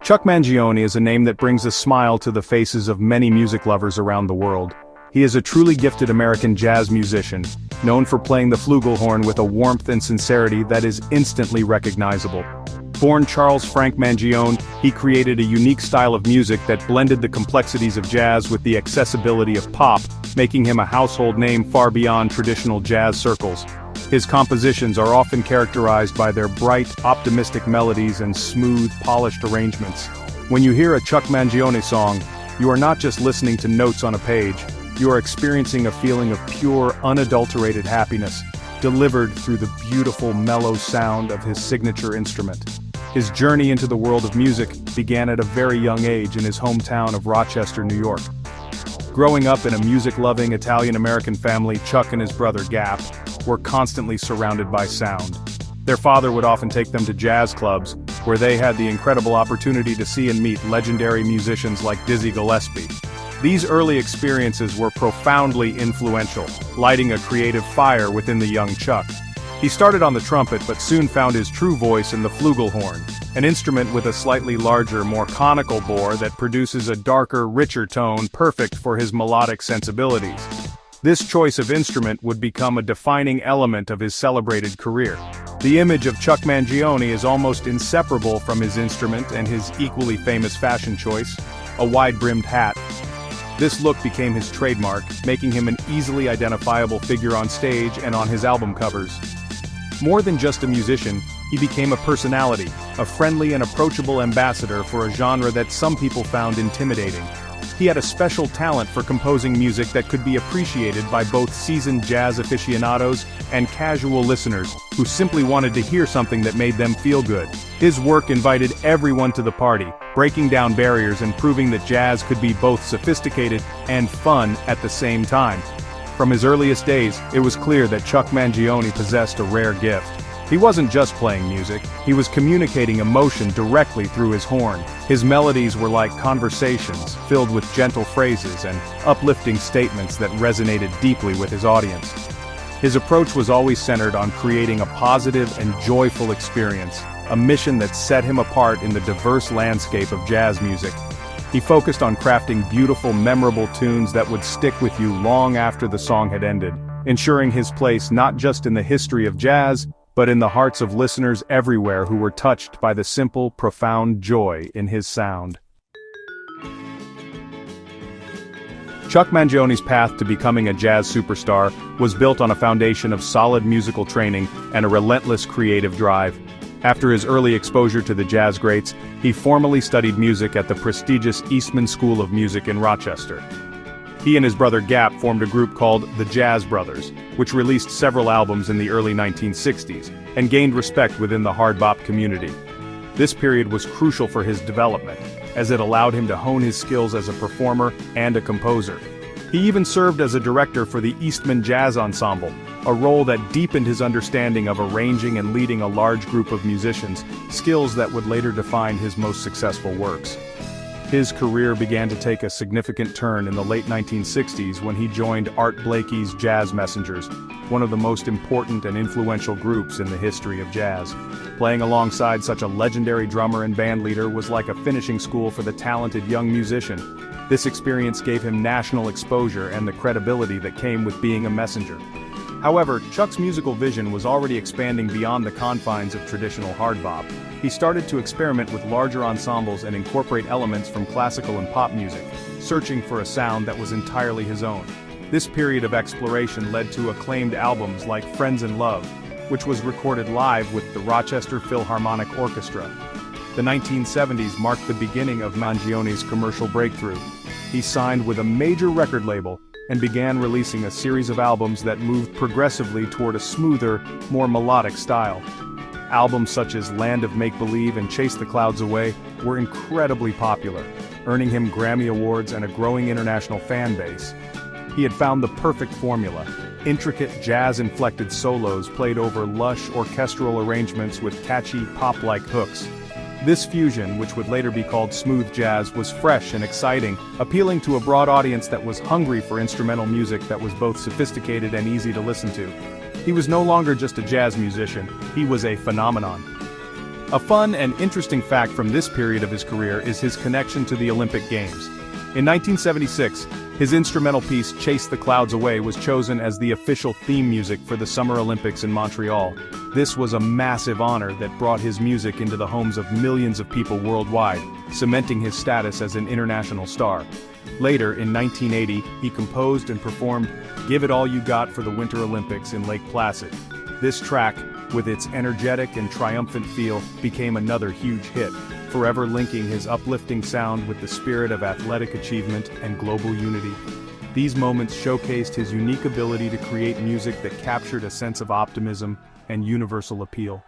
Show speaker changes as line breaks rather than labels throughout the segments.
Chuck Mangione is a name that brings a smile to the faces of many music lovers around the world. He is a truly gifted American jazz musician, known for playing the flugelhorn with a warmth and sincerity that is instantly recognizable. Born Charles Frank Mangione, he created a unique style of music that blended the complexities of jazz with the accessibility of pop, making him a household name far beyond traditional jazz circles. His compositions are often characterized by their bright, optimistic melodies and smooth, polished arrangements. When you hear a Chuck Mangione song, you are not just listening to notes on a page, you are experiencing a feeling of pure, unadulterated happiness, delivered through the beautiful, mellow sound of his signature instrument. His journey into the world of music began at a very young age in his hometown of Rochester, New York. Growing up in a music-loving Italian-American family, Chuck and his brother Gap were constantly surrounded by sound. Their father would often take them to jazz clubs, where they had the incredible opportunity to see and meet legendary musicians like Dizzy Gillespie. These early experiences were profoundly influential, lighting a creative fire within the young Chuck. He started on the trumpet but soon found his true voice in the flugelhorn, an instrument with a slightly larger, more conical bore that produces a darker, richer tone perfect for his melodic sensibilities. This choice of instrument would become a defining element of his celebrated career. The image of Chuck Mangione is almost inseparable from his instrument and his equally famous fashion choice, a wide-brimmed hat. This look became his trademark, making him an easily identifiable figure on stage and on his album covers. More than just a musician, he became a personality, a friendly and approachable ambassador for a genre that some people found intimidating. He had a special talent for composing music that could be appreciated by both seasoned jazz aficionados and casual listeners who simply wanted to hear something that made them feel good. His work invited everyone to the party, breaking down barriers and proving that jazz could be both sophisticated and fun at the same time. From his earliest days, it was clear that Chuck Mangione possessed a rare gift. He wasn't just playing music, he was communicating emotion directly through his horn. His melodies were like conversations, filled with gentle phrases and uplifting statements that resonated deeply with his audience. His approach was always centered on creating a positive and joyful experience, a mission that set him apart in the diverse landscape of jazz music. He focused on crafting beautiful, memorable tunes that would stick with you long after the song had ended, ensuring his place not just in the history of jazz, but in the hearts of listeners everywhere who were touched by the simple, profound joy in his sound. Chuck Mangione's path to becoming a jazz superstar was built on a foundation of solid musical training and a relentless creative drive. After his early exposure to the jazz greats, he formally studied music at the prestigious Eastman School of Music in Rochester. He and his brother Gap formed a group called the Jazz Brothers, which released several albums in the early 1960s, and gained respect within the hard bop community. This period was crucial for his development, as it allowed him to hone his skills as a performer and a composer. He even served as a director for the Eastman Jazz Ensemble, a role that deepened his understanding of arranging and leading a large group of musicians, skills that would later define his most successful works. His career began to take a significant turn in the late 1960s when he joined Art Blakey's Jazz Messengers, one of the most important and influential groups in the history of jazz. Playing alongside such a legendary drummer and bandleader was like a finishing school for the talented young musician. This experience gave him national exposure and the credibility that came with being a messenger. However, Chuck's musical vision was already expanding beyond the confines of traditional hard bop. He started to experiment with larger ensembles and incorporate elements from classical and pop music, searching for a sound that was entirely his own. This period of exploration led to acclaimed albums like Friends in Love, which was recorded live with the Rochester Philharmonic Orchestra. The 1970s marked the beginning of Mangione's commercial breakthrough. He signed with a major record label and began releasing a series of albums that moved progressively toward a smoother, more melodic style. Albums such as Land of Make-Believe and Chase the Clouds Away were incredibly popular, earning him Grammy Awards and a growing international fan base. He had found the perfect formula: intricate jazz-inflected solos played over lush orchestral arrangements with catchy pop-like hooks. This fusion, which would later be called smooth jazz, was fresh and exciting, appealing to a broad audience that was hungry for instrumental music that was both sophisticated and easy to listen to. He was no longer just a jazz musician, he was a phenomenon. A fun and interesting fact from this period of his career is his connection to the Olympic Games. In 1976, his instrumental piece Chase the Clouds Away was chosen as the official theme music for the Summer Olympics in Montreal. This was a massive honor that brought his music into the homes of millions of people worldwide, cementing his status as an international star. Later, in 1980, he composed and performed Give It All You Got for the Winter Olympics in Lake Placid. This track, with its energetic and triumphant feel, became another huge hit, forever linking his uplifting sound with the spirit of athletic achievement and global unity. These moments showcased his unique ability to create music that captured a sense of optimism and universal appeal.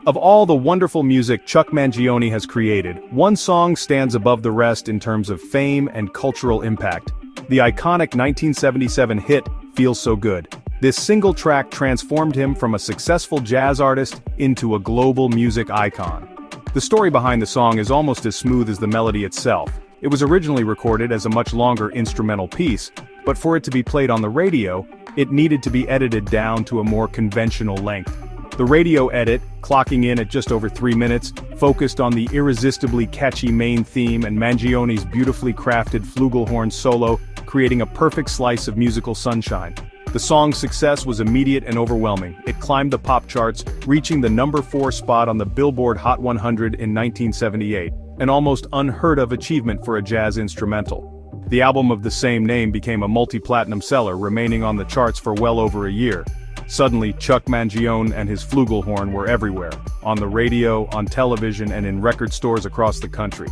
Of all the wonderful music Chuck Mangione has created, one song stands above the rest in terms of fame and cultural impact. The iconic 1977 hit, Feels So Good. This single track transformed him from a successful jazz artist into a global music icon. The story behind the song is almost as smooth as the melody itself. It was originally recorded as a much longer instrumental piece, but for it to be played on the radio, it needed to be edited down to a more conventional length. The radio edit, clocking in at just over 3 minutes, focused on the irresistibly catchy main theme and Mangione's beautifully crafted Flugelhorn solo, creating a perfect slice of musical sunshine. The song's success was immediate and overwhelming. It climbed the pop charts, reaching the number 4 spot on the Billboard Hot 100 in 1978, an almost unheard-of achievement for a jazz instrumental. The album of the same name became a multi-platinum seller, remaining on the charts for well over a year. Suddenly, Chuck Mangione and his Flugelhorn were everywhere, on the radio, on television, and in record stores across the country.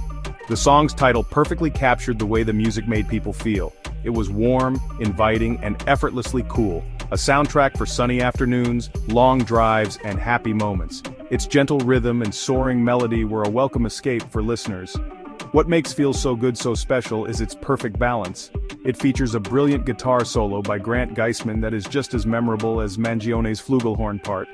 The song's title perfectly captured the way the music made people feel. It was warm, inviting, and effortlessly cool, a soundtrack for sunny afternoons, long drives, and happy moments. Its gentle rhythm and soaring melody were a welcome escape for listeners. What makes Feels So Good so special is its perfect balance. It features a brilliant guitar solo by Grant Geisman that is just as memorable as Mangione's Flugelhorn part.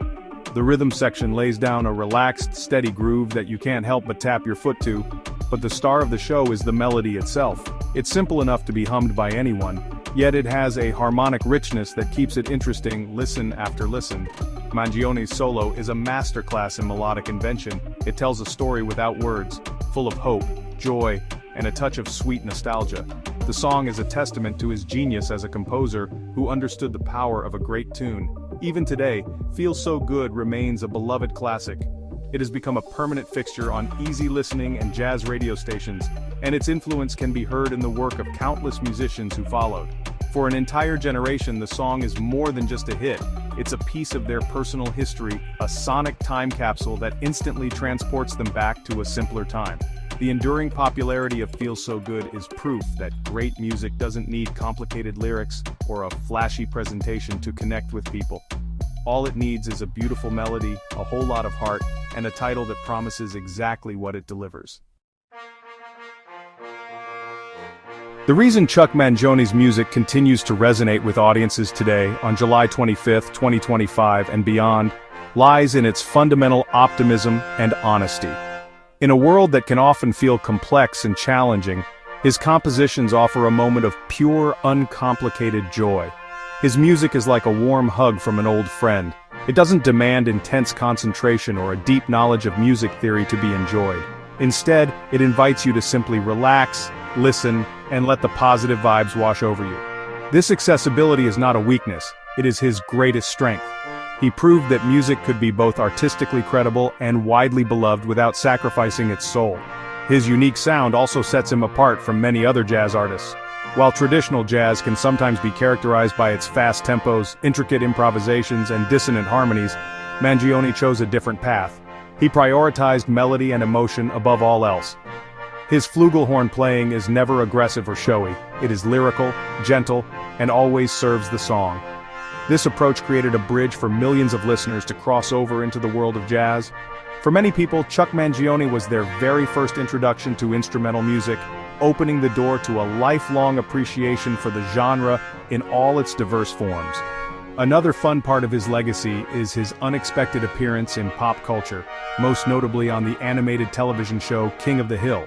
The rhythm section lays down a relaxed, steady groove that you can't help but tap your foot to, but the star of the show is the melody itself. It's simple enough to be hummed by anyone, yet it has a harmonic richness that keeps it interesting listen after listen. Mangione's solo is a masterclass in melodic invention. It tells a story without words, full of hope, joy, and a touch of sweet nostalgia. The song is a testament to his genius as a composer who understood the power of a great tune. Even today, Feels So Good remains a beloved classic. It has become a permanent fixture on easy listening and jazz radio stations, and its influence can be heard in the work of countless musicians who followed. For an entire generation, the song is more than just a hit. It's a piece of their personal history, a sonic time capsule that instantly transports them back to a simpler time. The enduring popularity of Feels So Good is proof that great music doesn't need complicated lyrics or a flashy presentation to connect with people. All it needs is a beautiful melody, a whole lot of heart, and a title that promises exactly what it delivers. The reason Chuck Mangione's music continues to resonate with audiences today, on July 25, 2025 and beyond, lies in its fundamental optimism and honesty. In a world that can often feel complex and challenging, his compositions offer a moment of pure, uncomplicated joy. His music is like a warm hug from an old friend. It doesn't demand intense concentration or a deep knowledge of music theory to be enjoyed. Instead, it invites you to simply relax, listen, and let the positive vibes wash over you. This accessibility is not a weakness, it is his greatest strength. He proved that music could be both artistically credible and widely beloved without sacrificing its soul. His unique sound also sets him apart from many other jazz artists. While traditional jazz can sometimes be characterized by its fast tempos, intricate improvisations, and dissonant harmonies, Mangione chose a different path. He prioritized melody and emotion above all else. His flugelhorn playing is never aggressive or showy. It is lyrical, gentle, and always serves the song. This approach created a bridge for millions of listeners to cross over into the world of jazz. For many people, Chuck Mangione was their very first introduction to instrumental music, opening the door to a lifelong appreciation for the genre in all its diverse forms. Another fun part of his legacy is his unexpected appearance in pop culture, most notably on the animated television show King of the Hill.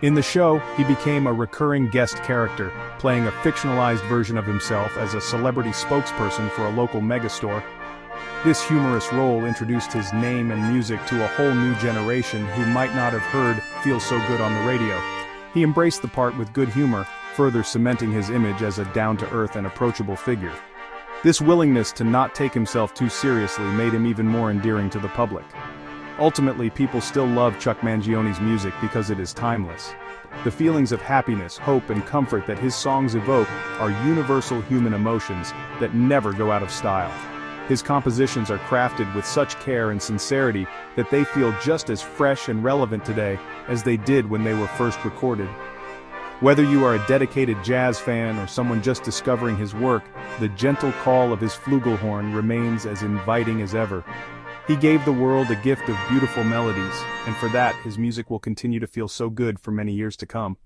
In the show, he became a recurring guest character, playing a fictionalized version of himself as a celebrity spokesperson for a local megastore. This humorous role introduced his name and music to a whole new generation who might not have heard "Feels So Good" on the radio. He embraced the part with good humor, further cementing his image as a down-to-earth and approachable figure. This willingness to not take himself too seriously made him even more endearing to the public. Ultimately, people still love Chuck Mangione's music because it is timeless. The feelings of happiness, hope, and comfort that his songs evoke are universal human emotions that never go out of style. His compositions are crafted with such care and sincerity that they feel just as fresh and relevant today as they did when they were first recorded. Whether you are a dedicated jazz fan or someone just discovering his work, the gentle call of his flugelhorn remains as inviting as ever. He gave the world a gift of beautiful melodies, and for that, his music will continue to feel so good for many years to come.